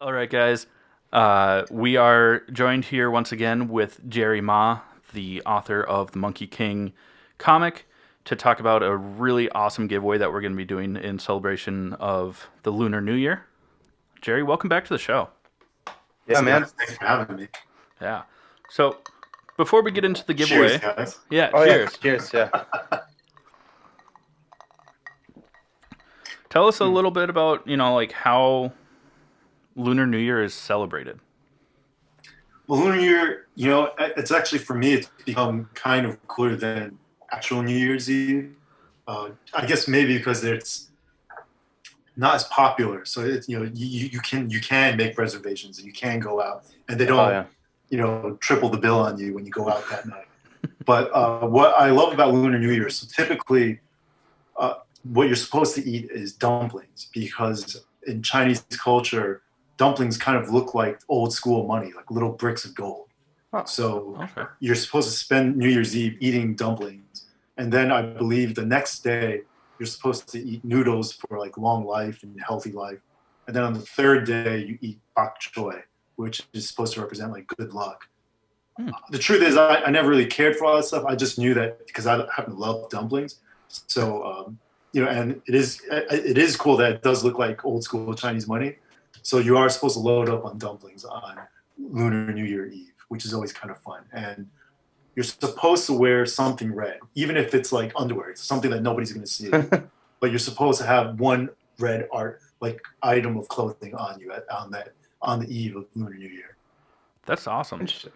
All right, guys. We are joined here once again with Jerry Ma, the author of the Monkey King comic, to talk about a really awesome giveaway that we're going to be doing in celebration of the Lunar New Year. Jerry, welcome back to the show. Yeah, Yes, man. guys. Thanks for having me. Yeah. So, before we get into the Cheers, giveaway, guys. yeah, Oh yeah. cheers. Cheers. Yeah. Tell us a Hmm. little bit about, like how Lunar New Year is celebrated. Well, Lunar New Year, it's actually for me, it's become kind of cooler than actual New Year's Eve. I guess maybe because it's not as popular. So it's you can make reservations and you can go out, and they Oh don't yeah. triple the bill on you when you go out that night. But what I love about Lunar New Year, so typically uh, what you're supposed to eat is dumplings because in Chinese culture, dumplings kind of look like old school money, like little bricks of gold. Huh. So Okay. you're supposed to spend New Year's Eve eating dumplings, and then I believe the next day you're supposed to eat noodles for like long life and healthy life, and then on the third day you eat bok choy, which is supposed to represent like good luck. Hmm. The truth is, I never really cared for all that stuff. I just knew that because I happen to love dumplings. So, and it is cool that it does look like old school Chinese money. So you are supposed to load up on dumplings on Lunar New Year Eve, which is always kind of fun. And you're supposed to wear something red, even if it's like underwear. It's something that nobody's going to see. But you're supposed to have one red art like item of clothing on you on the eve of Lunar New Year. That's awesome. Interesting.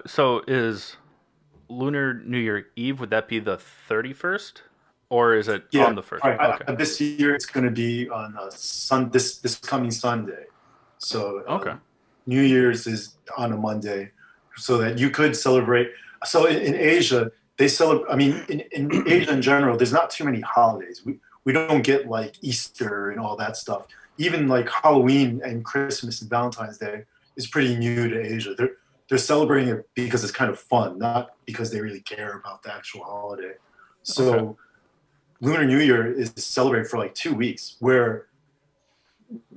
So is Lunar New Year Eve, would that be the 31st? Or is it on Yeah, the 1st? right. Okay. This year it's going to be on this coming Sunday. So Okay. New Year's is on a Monday, so that you could celebrate. So in Asia, they celebrate. I mean, in Asia in general, there's not too many holidays. We don't get like Easter and all that stuff. Even like Halloween and Christmas and Valentine's Day is pretty new to Asia. They're celebrating it because it's kind of fun, not because they really care about the actual holiday. Okay. So Lunar New Year is celebrated for like 2 weeks, where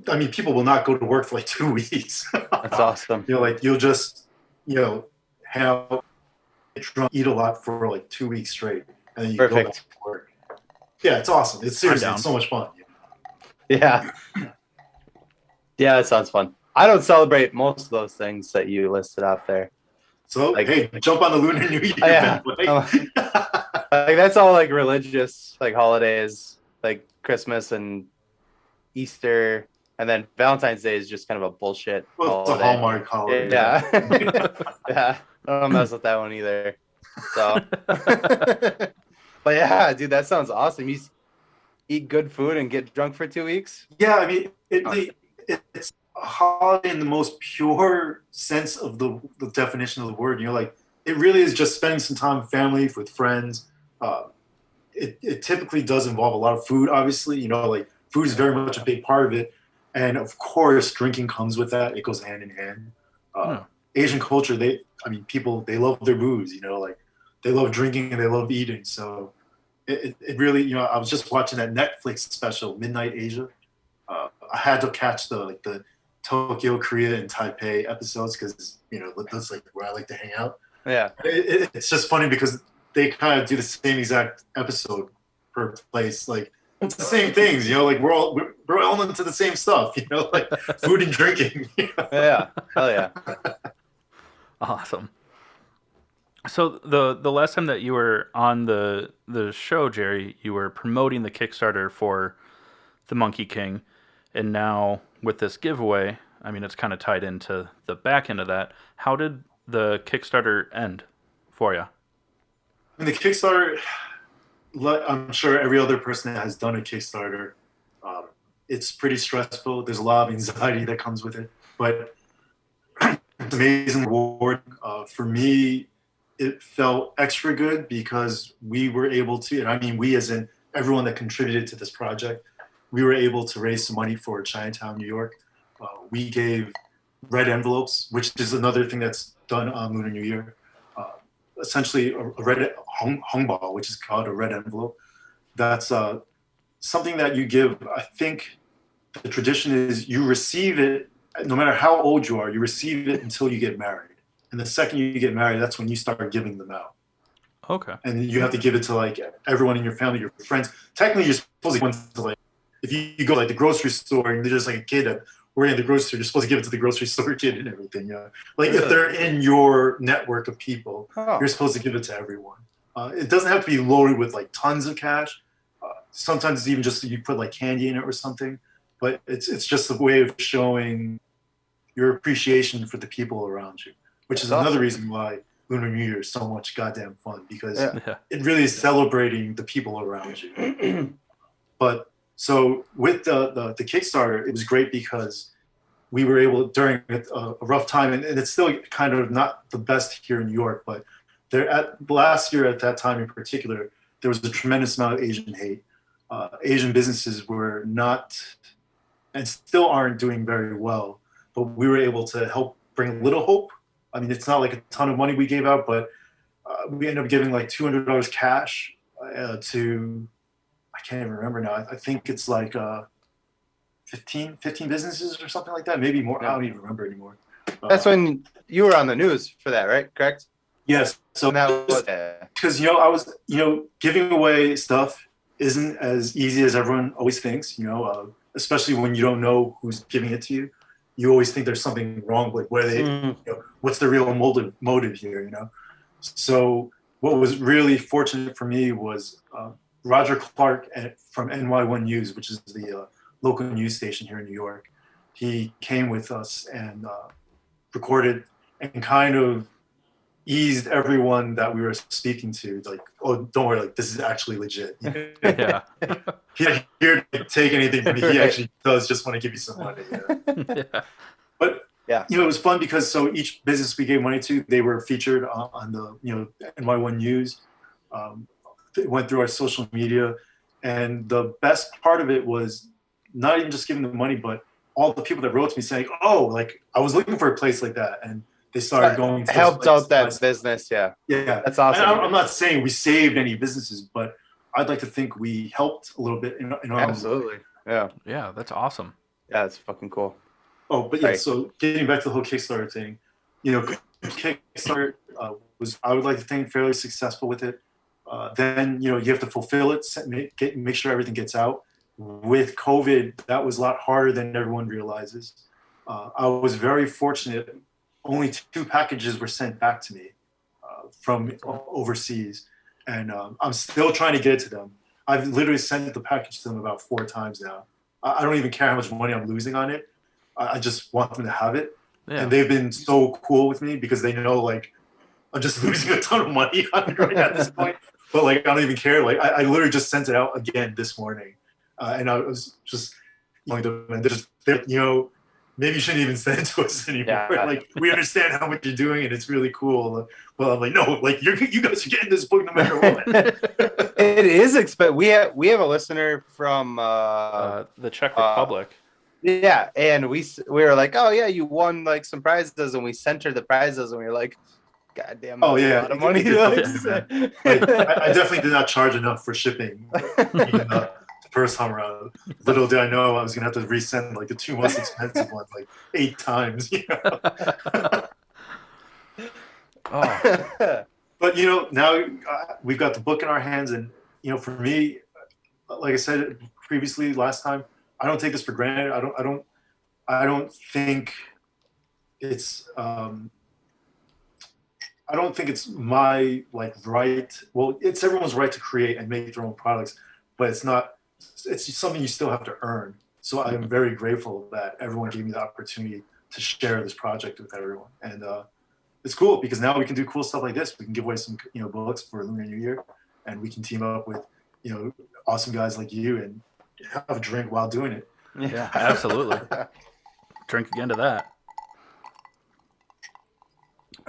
I mean, people will not go to work for like 2 weeks. That's awesome. Like you'll just, have drunk, eat a lot for like 2 weeks straight, and then you go back to Perfect. work. Yeah, it's awesome. It's I'm seriously, it's down. so much fun. Yeah. Yeah, that sounds fun. I don't celebrate most of those things that you listed out there. So Like, hey, jump on the Lunar New Year oh, yeah. bandwagon. Like that's all like religious like holidays, like Christmas and Easter, and then Valentine's Day is just kind of a bullshit Well, it's a holiday. Hallmark holiday. Yeah. Yeah. I don't mess with that one either. So but yeah, dude, that sounds awesome. Eat good food and get drunk for 2 weeks. Yeah, I mean, it's a holiday in the most pure sense of the definition of the word. Like it really is just spending some time with family, with friends. Uh, it typically does involve a lot of food, obviously. Like food is very much a big part of it. And of course, drinking comes with that. It goes hand in hand. Uh, Hmm. Asian culture, people, they love their booze, like they love drinking and they love eating. So it really, I was just watching that Netflix special, Midnight Asia. I had to catch the Tokyo, Korea, and Taipei episodes because that's like where I like to hang out. Yeah. It's just funny because they kind of do the same exact episode per place. Like it's the same things, like we're all into the same stuff, like food and drinking. Yeah. Hell yeah. Awesome. So the last time that you were on the show, Jerry, you were promoting the Kickstarter for the Monkey King, and now with this giveaway, I mean, it's kind of tied into the back end of that. How did the Kickstarter end for you? And the Kickstarter, I'm sure every other person that has done a Kickstarter, um, it's pretty stressful. There's a lot of anxiety that comes with it, but it's amazing reward. For me, it felt extra good because we were able to, and I mean we as in everyone that contributed to this project, we were able to raise some money for Chinatown, New York. We gave red envelopes, which is another thing that's done on Lunar New Year. Uh, Essentially, a red hongbao, which is called a red envelope. That's something that you give. I think the tradition is you receive it, no matter how old you are, you receive it until you get married. And the second you get married, that's when you start giving them out. Okay. And you have to give it to like everyone in your family, your friends. Technically, you're supposed to give it to like, if you go like the grocery store and there's like a kid that working at the grocery store, you're supposed to give it to the grocery store kid and everything. Yeah, like if they're in your network of people, you're supposed to give it to everyone. It doesn't have to be loaded with like tons of cash. Sometimes it's even just you put like candy in it or something. But it's just a way of showing your appreciation for the people around you, which is another reason why Lunar New Year is so much goddamn fun, because it really is celebrating the people around you. But so with the Kickstarter, it was great because we were able, during a rough time, and it's still kind of not the best here in New York, but last year at that time in particular, there was a tremendous amount of Asian hate. Asian businesses were not, and still aren't doing very well, but we were able to help bring a little hope. I mean, it's not like a ton of money we gave out, but we ended up giving like $200 cash to, I can't even remember now. I think it's like 15 businesses or something like that, maybe more. I don't even remember anymore. That's when you were on the news for that, right? Correct? Yes. So because I was giving away stuff isn't as easy as everyone always thinks. Especially when you don't know who's giving it to you. You always think there's something wrong with where they, what's the real motive here, So what was really fortunate for me was Roger Clark from NY1 News, which is the local news station here in New York. He came with us and recorded and kind of eased everyone that we were speaking to, like, oh, don't worry, like, this is actually legit. Yeah. He didn't here to take anything from me. He actually does just want to give you some money. Yeah. But it was fun because each business we gave money to, they were featured on the NY1 News. It went through our social media, and the best part of it was not even just giving them money, but all the people that wrote to me saying, "Oh, like I was looking for a place like that," and they started going to helped out that business. Yeah, that's awesome. And I'm not saying we saved any businesses, but I'd like to think we helped a little bit in our absolutely. Yeah, that's awesome. Yeah, that's fucking cool. Oh, but yeah, so getting back to the whole Kickstarter thing, Kickstarter was, I would like to think, fairly successful with it. Then you have to fulfill it, make sure everything gets out. With COVID, that was a lot harder than everyone realizes. I was very fortunate. Only 2 packages were sent back to me from overseas, and I'm still trying to get it to them. I've literally sent the package to them about 4 times now. I don't even care how much money I'm losing on it. I just want them to have it. Yeah. And they've been so cool with me because they know, like, I'm just losing a ton of money on it right at this point. But, like, I don't even care. Like, I literally just sent it out again this morning. And I was just telling them, and maybe you shouldn't even send it to us anymore. Yeah. Like, we understand how much you're doing, and it's really cool. Well, I'm like, no, like, you guys are getting this book no matter what. It is expensive. We have a listener from the Czech Republic. Yeah, and we were like, oh yeah, you won like some prizes, and we sent her the prizes, and we were like, God damn, oh yeah, a lot of money. I definitely did not charge enough for shipping. Even the first time around, little did I know I was gonna have to resend like the 2 most expensive ones like 8 times. Oh. But now we've got the book in our hands, and for me, like I said previously last time, I don't take this for granted. I don't think it's I don't think it's my right. Well, it's everyone's right to create and make their own products, but it's not. It's something you still have to earn. So I am very grateful that everyone gave me the opportunity to share this project with everyone, and it's cool because now we can do cool stuff like this. We can give away some books for Lunar New Year, and we can team up with awesome guys like you and have a drink while doing it. Yeah, absolutely. Drink again to that.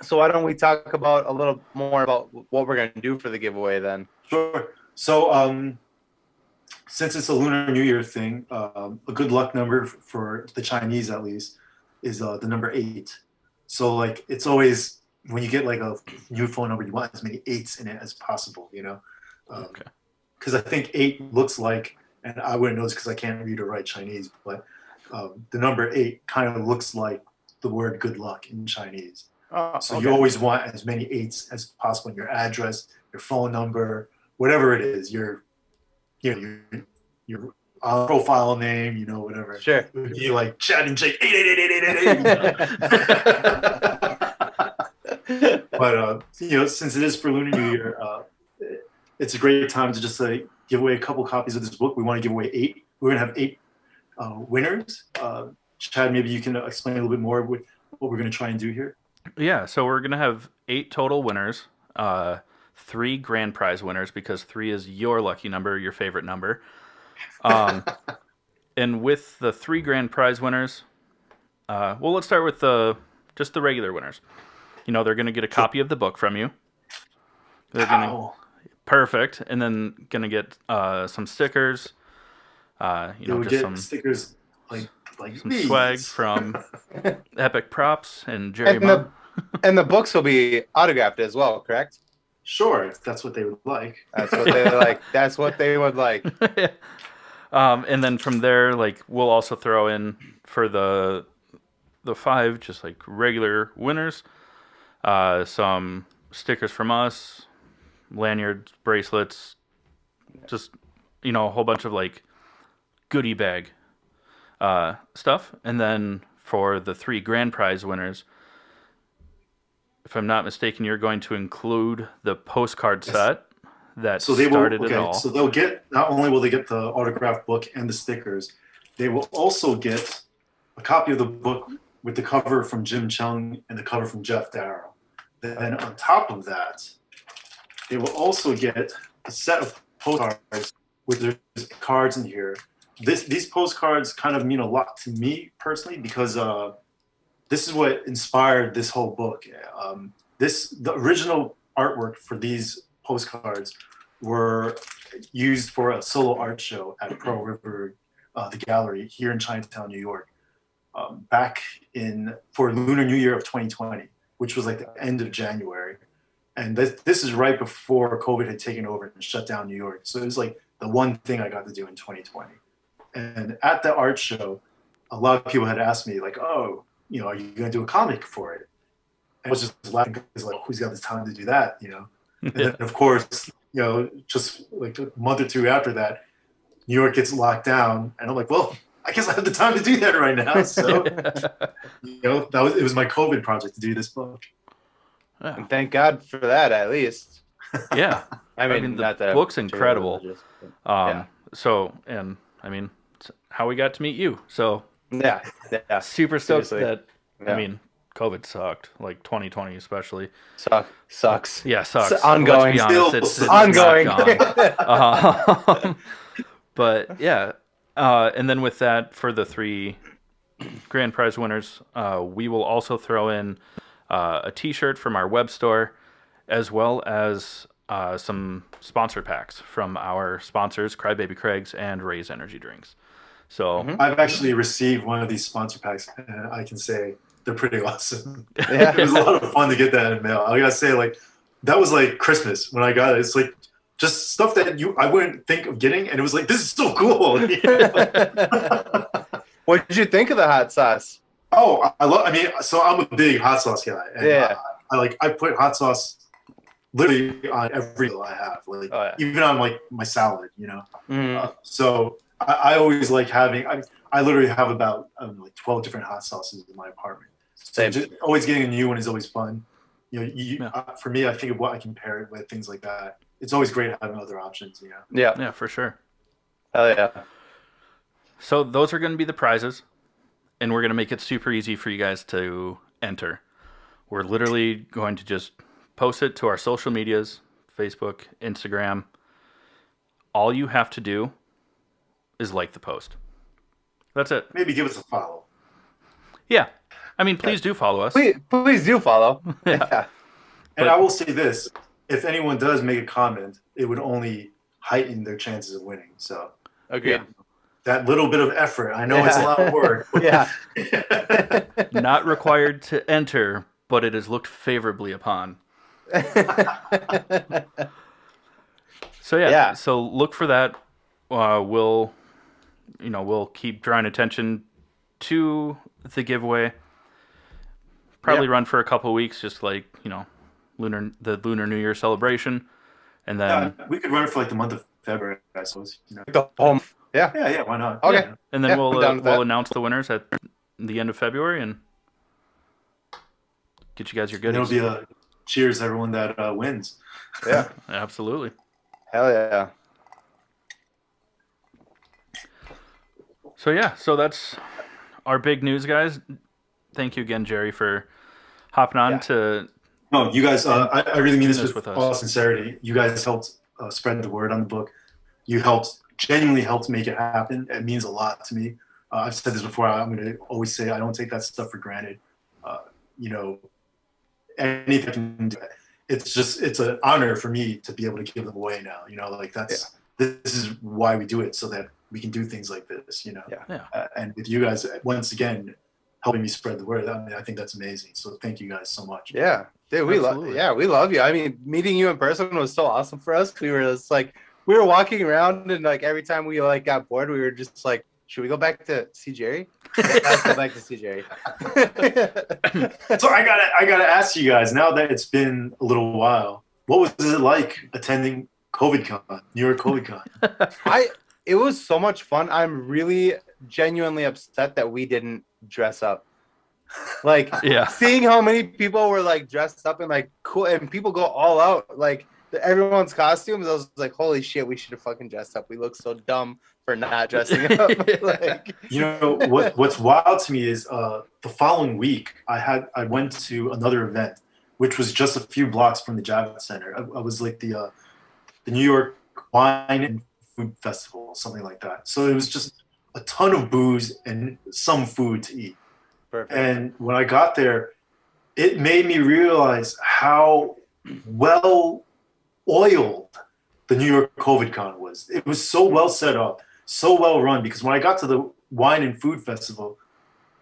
So why don't we talk about a little more about what we're going to do for the giveaway then? Sure. So since it's a Lunar New Year thing, a good luck number for the Chinese at least is the number 8. So like it's always when you get like a new phone number, you want as many 8s in it as possible, Okay. Because I think 8 looks like, and I wouldn't know this because I can't read or write Chinese, but the number 8 kind of looks like the word good luck in Chinese. So okay. you always want as many 8s as possible in your address, your phone number, whatever it is, your profile name, you know, whatever. Sure. It would be like Chad and Jake 8888888. But you know, since it is for Lunar New Year, it's a great time to just give away a couple copies of this book. We want to give away 8. We're gonna have 8 winners. Chad, maybe you can explain a little bit more what we're gonna try and do here. Yeah, so we're gonna have 8 total winners, 3 grand prize winners because 3 is your lucky number, your favorite number. And with the 3 grand prize winners, well, let's start with just the regular winners. You know, they're gonna get a copy of the book from you. Perfect, and then gonna get some stickers. Just some stickers like some these. swag from Epic Props and Jerry. And the books will be autographed as well, correct? Sure, if that's what they would like. That's what they like. That's what they would like. And then from there, like, we'll also throw in for the 5 just like regular winners, some stickers from us, lanyards, bracelets, just, you know, a whole bunch of like goodie bag stuff. And then for the 3 grand prize winners, if I'm not mistaken, you're going to include the postcard set that started it all. So they'll get, not only will they get the autographed book and the stickers, they will also get a copy of the book with the cover from Jim Chung and the cover from Jeff Darrow. Then on top of that, they will also get a set of postcards with there's cards in here. These postcards kind of mean a lot to me personally because this is what inspired this whole book. The original artwork for these postcards were used for a solo art show at Pearl River, the gallery here in Chinatown, New York, back for Lunar New Year of 2020, which was like the end of January. And this is right before COVID had taken over and shut down New York. So it was like the one thing I got to do in 2020. And at the art show, a lot of people had asked me like, oh, you know, are you going to do a comic for it? And I was just laughing because like, who's got the time to do that, you know? And then of course, you know, just like a month or 2 after that, New York gets locked down. And I'm like, well, I guess I have the time to do that right now. So, you know, it was my COVID project to do this book. Yeah. And thank God for that, at least. Yeah. I mean the book's incredible. So, and I mean, it's how we got to meet you. So, yeah. Super stoked Seriously. I mean, COVID sucked, like 2020 especially. Sucks. Yeah, sucks. Ongoing. Let's be honest, it's ongoing. not gone. But yeah, and then with that, for the 3 grand prize winners, we will also throw in a T-shirt from our web store, as well as some sponsor packs from our sponsors, Crybaby Craig's and Ray's Energy Drinks. So I've actually received one of these sponsor packs, and I can say they're pretty awesome. Yeah. It was a lot of fun to get that in mail. I gotta say, like, that was like Christmas when I got it. It's like just stuff that I wouldn't think of getting, and it was like, this is so cool. What did you think of the hot sauce? Oh, so I'm a big hot sauce guy. And Yeah. I put hot sauce literally on every meal I have, like even on like my salad, you know. So I always like having. I literally have about like 12 different hot sauces in my apartment. So just always getting a new one is always fun. You know, for me, I think of what I can pair it with, things like that. It's always great having other options, you know. yeah, for sure. Hell yeah. So those are going to be the prizes, and we're going to make it super easy for you guys to enter. We're literally going to just post it to our social medias, Facebook, Instagram. All you have to do is like the post. That's it. Maybe give us a follow. Yeah. I mean, please do follow us. Please do follow. Yeah. And I will say this, if anyone does make a comment, it would only heighten their chances of winning. So Agreed. that little bit of effort, I know it's a lot of work. Yeah. Not required to enter, but it is looked favorably upon. So so look for that. We'll keep drawing attention to the giveaway. Probably run for a couple weeks, just like, the Lunar New Year celebration. And then we could run it for like the month of February, I suppose. The whole, yeah. Yeah, why not? Okay. Yeah. and then I'm down with we'll that. announce the winners at the end of February and get you guys your And goodies. it'll be a cheers to everyone that wins. Yeah. Absolutely. Hell yeah. So that's our big news, guys. Thank you again, Jerry, for hopping on to. No, you guys, I really mean this Doing this with with us. all sincerity. You guys helped spread the word on the book. You genuinely helped make it happen. It means a lot to me. I've said this before. I'm going to always say I don't take that stuff for granted. Anything I can do. It's an honor for me to be able to give them away now. This is why we do it, so that we can do things like this. And with you guys, once again, helping me spread the word. I mean, I think that's amazing. So thank you guys so much. Yeah. Dude, we love you. I mean, meeting you in person was so awesome for us. We were just like, we were walking around, and like every time we like got bored, we were just like, should we go back to see Jerry? Let's go back to see Jerry. So I gotta ask you guys, now that it's been a little while, what was it like attending COVID-Con, New York COVID-Con? It was so much fun. I'm really genuinely upset that we didn't dress up. Like, seeing how many people were like dressed up and like cool, and people go all out, like everyone's costumes. I was like, holy shit, we should have fucking dressed up. We look so dumb for not dressing up. Like, what's wild to me is the following week I went to another event, which was just a few blocks from the Javits Center. I was like the New York Wine and Food Festival, something like that. So it was just a ton of booze and some food to eat. perfect. And when I got there, it made me realize how well oiled the New York COVID-Con was. It was so well set up, so well run, because when I got to the Wine and Food Festival,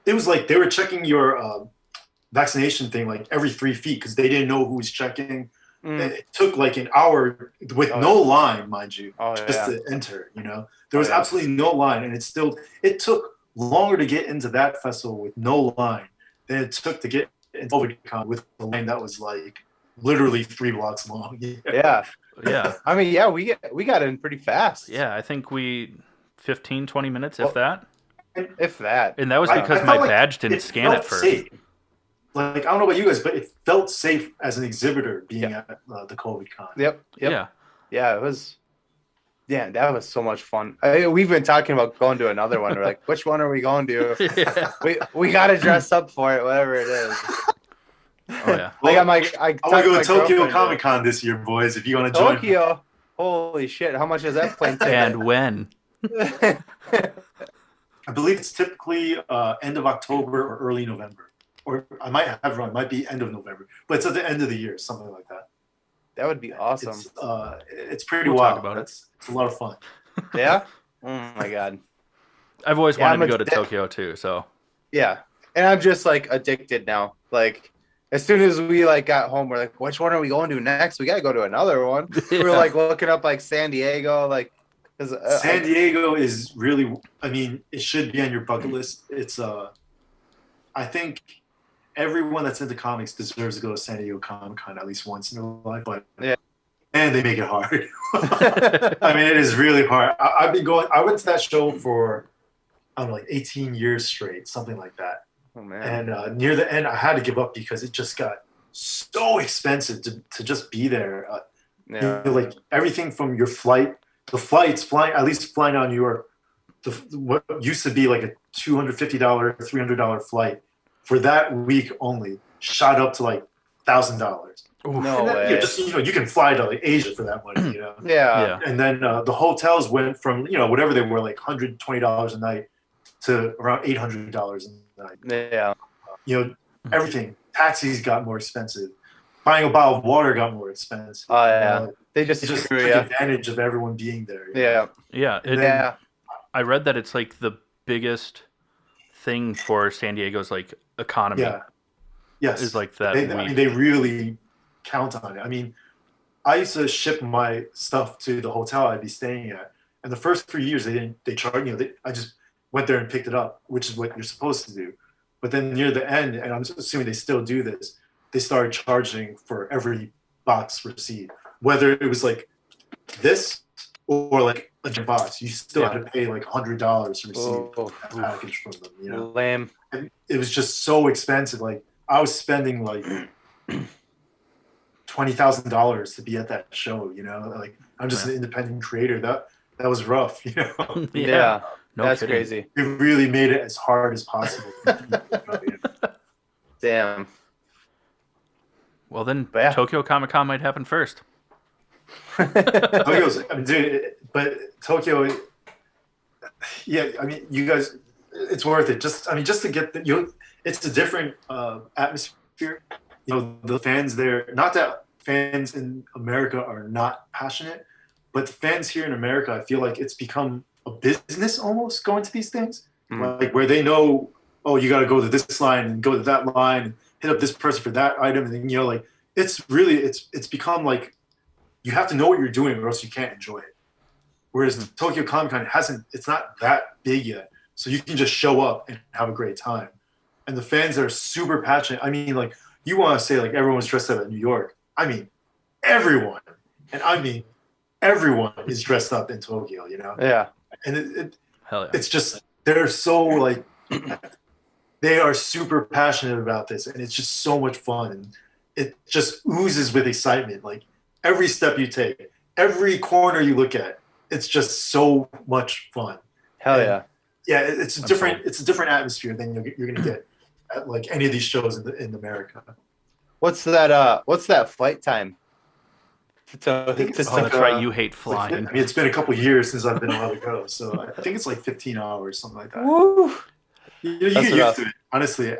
it was like they were checking your vaccination thing like every 3 feet because they didn't know who was checking. It took like an hour with no line, mind you, to enter. There was absolutely no line, and it took longer to get into that festival with no line than it took to get into COVID-Con with a line that was like literally 3 blocks long. Yeah. I mean, we got in pretty fast. Yeah, I think 15, 20 minutes, if that. If that. And that was because my badge didn't scan it first. Safe. Like, I don't know about you guys, but it felt safe as an exhibitor being at the COVID-Con. Yep. Yeah. Yeah, it was. Yeah, that was so much fun. We've been talking about going to another one. We're like, which one are we going to? We got to dress up for it, whatever it is. Oh yeah. I'm gonna go to Tokyo Comic Con this year, boys. If you want to join. Tokyo. Holy shit! How much is that plane ticket? And when? I believe it's typically end of October or early November. Or I might have it wrong. It might be end of November, but it's at the end of the year, something like that. That would be awesome. It's pretty We'll wild. talk about it. It's a lot of fun. Yeah. Oh my god. I've always wanted to go to Tokyo too. So. Yeah, and I'm just like addicted now. Like, as soon as we like got home, we're like, which one are we going to next? We gotta go to another one. We were like looking up like San Diego, like. San Diego is really. I mean, it should be on your bucket list. It's I think everyone that's into comics deserves to go to San Diego Comic Con at least once in their life, but and they make it hard. I mean, it is really hard. I've been going. I went to that show for I don't know, like 18 years straight, something like that. Oh man! And near the end, I had to give up because it just got so expensive to just be there. Like everything from your flight, the flights flying, at least flying out of New York, what used to be like a $250, $300 flight for that week only shot up to like $1,000. No way! You can fly to like Asia for that money, Yeah. And then the hotels went from whatever they were, like $120 a night to around $800 a night. Yeah. Everything. Taxis got more expensive. Buying a bottle of water got more expensive. Oh yeah. They just took advantage of everyone being there. Yeah. Yeah. I read that it's like the biggest thing for San Diego's like economy. Yeah. Yes. Is like that. They really count on it. I mean, I used to ship my stuff to the hotel I'd be staying at, and the first 3 years they charged. went there and picked it up, which is what you're supposed to do. But then near the end, and I'm assuming they still do this, they started charging for every box received, whether it was like this or like a box. You still had to pay like $100 to receive a package from them. You know, lame. And it was just so expensive. Like I was spending like $20,000 to be at that show. You know, like I'm just an independent creator. That was rough. You know. Yeah. No That's kidding. crazy. It really made it as hard as possible. Damn. Well, then But yeah. Tokyo Comic Con might happen first. Tokyo's, I mean, dude, but Tokyo, yeah, I mean, you guys, it's worth it. Just to get it's a different atmosphere. You know, the fans there, not that fans in America are not passionate, but the fans here in America, I feel like it's become a business almost going to these things, like where they know, oh, you got to go to this line and go to that line and hit up this person for that item, and then, you know, like it's become like you have to know what you're doing or else you can't enjoy it. Whereas Tokyo Comic Con it's not that big yet, so you can just show up and have a great time, and the fans are super passionate. I mean, like you want to say like everyone's dressed up at New York. I mean, everyone, and I mean everyone is dressed up in Tokyo. You know. Yeah. And Hell yeah. it's just they're so like they are super passionate about this, and it's just so much fun, and it just oozes with excitement. Like every step you take, every corner you look at, it's just so much fun. Hell and, yeah. Yeah, it's a different atmosphere than you're gonna get at like any of these shows in America. What's that flight time? That's right. You hate flying. I mean, it's been a couple of years since I've been allowed to go, so I think it's like 15 hours, something like that. Woo! You get used to it. Honestly,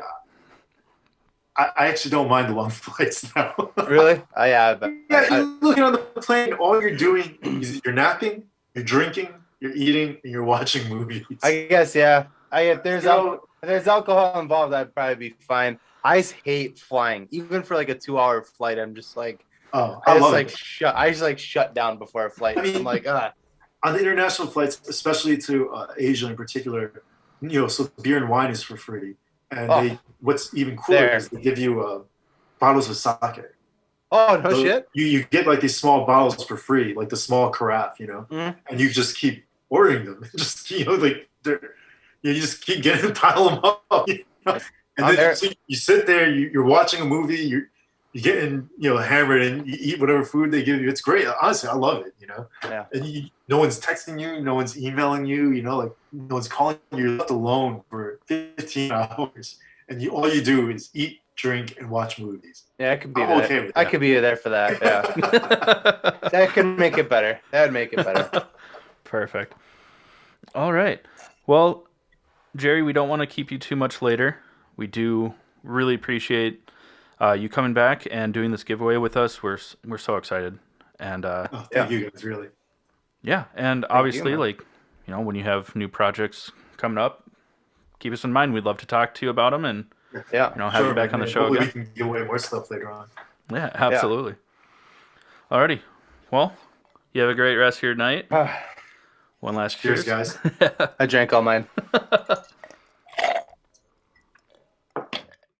I actually don't mind the long flights now. Really? Yeah, you're looking on the plane. All you're doing is you're napping, you're drinking, you're eating, and you're watching movies. I guess, yeah. If there's alcohol involved, I'd probably be fine. I just hate flying, even for like a 2-hour flight. I'm just like. Oh, I just shut down before a flight. I mean, I'm like, on the international flights, especially to Asia in particular, you know, so beer and wine is for free, and what's even cooler is they give you bottles of sake. Oh no, shit! You get like these small bottles for free, like the small carafe, you know, and you just keep ordering them. Just you know, like you just keep getting pile them up, you know? And then you sit there, you're watching a movie, you're getting, you know, hammered, and you eat whatever food they give you. It's great. Honestly, I love it, you know. Yeah. And no one's texting you, no one's emailing you, you know, like no one's calling you. You're left alone for 15 hours, and all you do is eat, drink, and watch movies. Yeah, I could be I'm there. okay with that. I could be there for that. Yeah. That could make it better. That would make it better. Perfect. All right. Well, Jerry, we don't want to keep you too much later. We do really appreciate you coming back and doing this giveaway with us. We're so excited, and thank you guys, really. Yeah, and obviously, like, you know, when you have new projects coming up, keep us in mind. We'd love to talk to you about them, and you know, have you back on the show Hopefully again. we can give away more stuff later on. Yeah, absolutely. Alrighty, well, you have a great rest of your night. One last cheers, guys. I drank all mine.